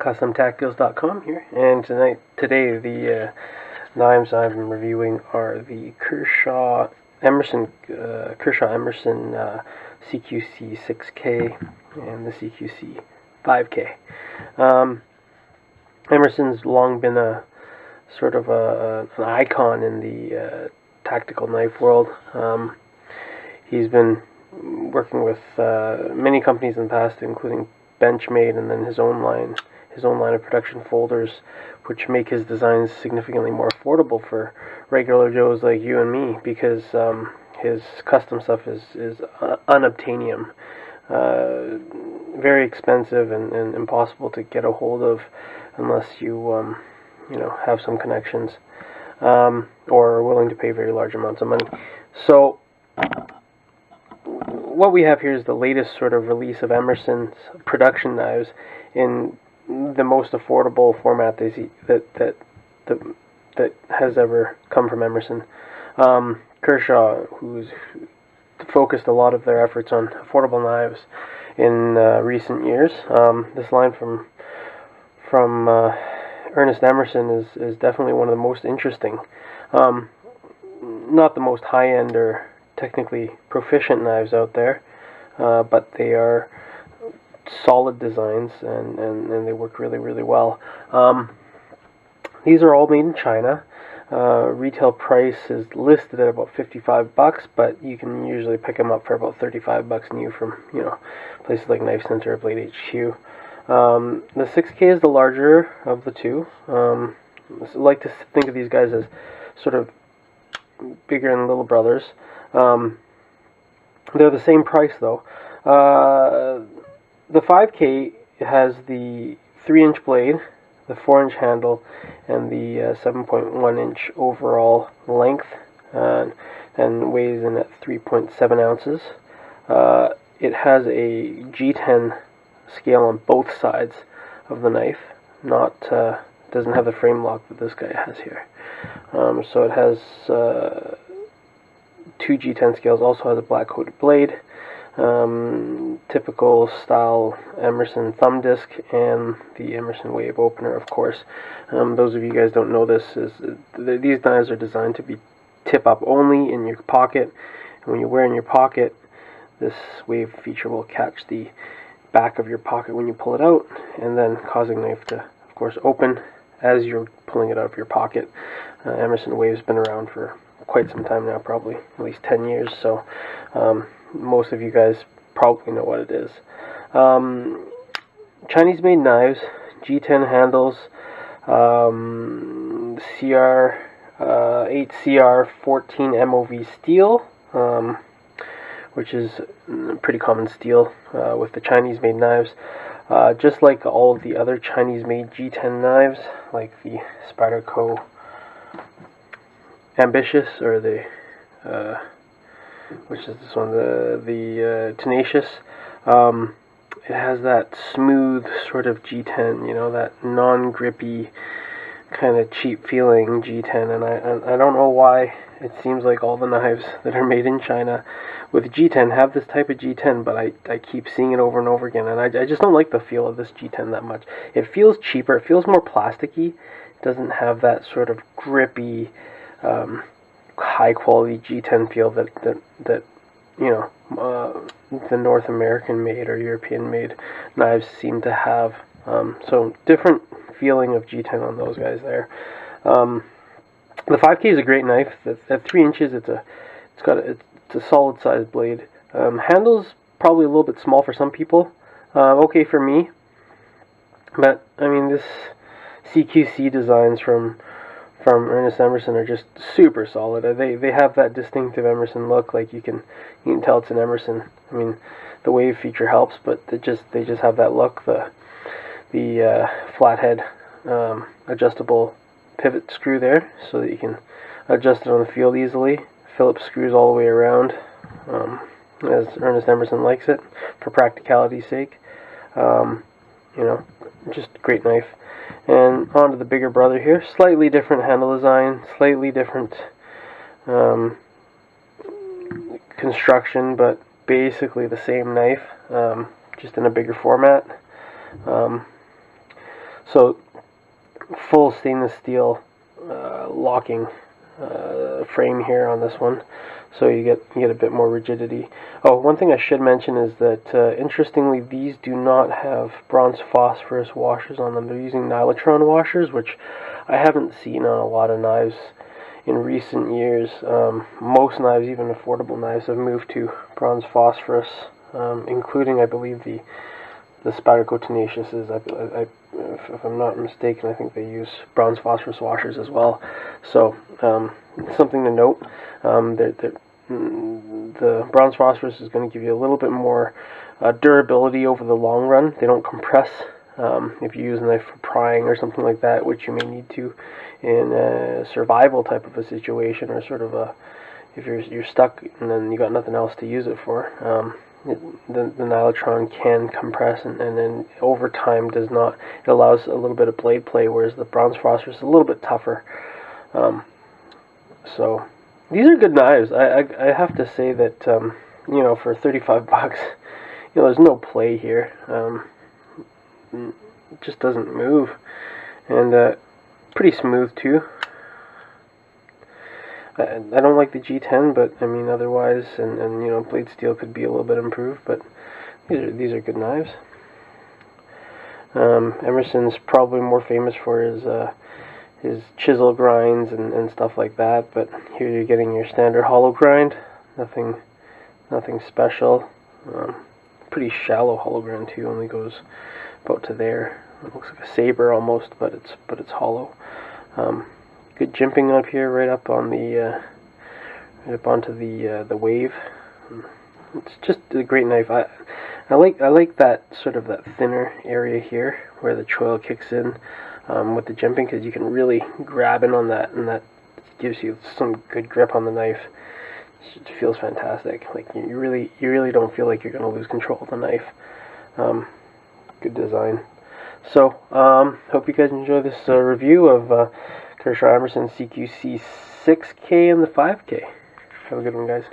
CustomTactiles.com here, and today the knives I'm reviewing are the Kershaw Emerson CQC6K and the CQC5K. Emerson's long been a sort of an icon in the tactical knife world. He's been working with many companies in the past, including Benchmade, and then his own line of production folders, which make his designs significantly more affordable for regular Joes like you and me, because his custom stuff is unobtainium, very expensive and impossible to get a hold of unless you have some connections, or are willing to pay very large amounts of money. So what we have here is the latest sort of release of Emerson's production knives in the most affordable format that has ever come from Emerson. Kershaw, who's focused a lot of their efforts on affordable knives in recent years. This line from Ernest Emerson is definitely one of the most interesting. Not the most high-end or technically proficient knives out there, but they are solid designs, and they work really, really well. These are all made in China. Retail price is listed at about $55, but you can usually pick them up for about $35 new from places like Knife Center or Blade HQ. The 6K is the larger of the two. I like to think of these guys as sort of bigger than little brothers. They're the same price though. The 5K has the 3-inch blade, the 4-inch handle, and the 7.1-inch overall length, and weighs in at 3.7 ounces. It has a G10 scale on both sides of the knife. Doesn't have the frame lock that this guy has here. So it has 2 G10 scales. Also has a black coated blade, typical style Emerson thumb disc, and the Emerson wave opener, of course. Those of you guys don't know this, these knives are designed to be tip up only in your pocket, and when you wear in your pocket, this wave feature will catch the back of your pocket when you pull it out, and then causing the knife to, of course, open as you're pulling it out of your pocket. Emerson wave's been around for quite some time now, probably at least 10 years, so most of you guys probably know what it is. Chinese made knives, G10 handles, CR8CR14 MOV steel, which is pretty common steel with the Chinese made knives. Just like all of the other Chinese made G10 knives, like the Spyderco Ambitious, or the which is this one, the Tenacious. It has that smooth sort of G10, that non-grippy kind of cheap feeling G10, and I don't know why it seems like all the knives that are made in China with G10 have this type of G10, but I keep seeing it over and over again, and I just don't like the feel of this G10 that much. It feels cheaper, it feels more plasticky, it doesn't have that sort of grippy, high quality G10 feel that the North American made or European made knives seem to have. So different feeling of G10 on those guys there. The 5K is a great knife. At 3 inches, it's a solid sized blade. Handle's probably a little bit small for some people. Okay for me, but I mean, this CQC designs from Ernest Emerson are just super solid. They have that distinctive Emerson look. Like you can tell it's an Emerson. I mean, the wave feature helps, but they just have that look. The flathead adjustable pivot screw there, so that you can adjust it on the field easily. Phillips screws all the way around, as Ernest Emerson likes it, for practicality's sake. Just a great knife. And on to the bigger brother here. Slightly different handle design, slightly different construction, but basically the same knife, just in a bigger format. So full stainless steel locking frame here on this one, so you get a bit more rigidity. Oh, one thing I should mention is that interestingly, these do not have bronze phosphorus washers on them. They're using nylotron washers, which I haven't seen on a lot of knives in recent years. Most knives, even affordable knives, have moved to bronze phosphorus, including, I believe, the Spyderco Tenaciouses. If I'm not mistaken, I think they use bronze phosphorus washers as well. So something to note. The bronze phosphorus is going to give you a little bit more durability over the long run. They don't compress if you use a knife for prying or something like that, which you may need to in a survival type of a situation, or sort of a, if you're stuck and then you got nothing else to use it for. The nylotron can compress, and then over time does not. It allows a little bit of blade play, whereas the bronze phosphorus is a little bit tougher. So these are good knives. I have to say that you know, for 35 bucks, you know, there's no play here. It just doesn't move, and pretty smooth too. I don't like the G10, but I mean otherwise, and you know, blade steel could be a little bit improved, but these are good knives. Emerson's probably more famous for his chisel grinds and stuff like that, but here you're getting your standard hollow grind, nothing special. Pretty shallow hollow grind too, only goes about to there. It looks like a saber almost, but it's hollow. Good jimping up here, right up on the right up onto the wave. It's just a great knife. I like that sort of that thinner area here where the choil kicks in with the jimping, because you can really grab in on that, and that gives you some good grip on the knife. It feels fantastic. Like you really don't feel like you're going to lose control of the knife. Good design. So hope you guys enjoy this review of Kershaw Emerson CQC6K and the 5K. Have a good one, guys.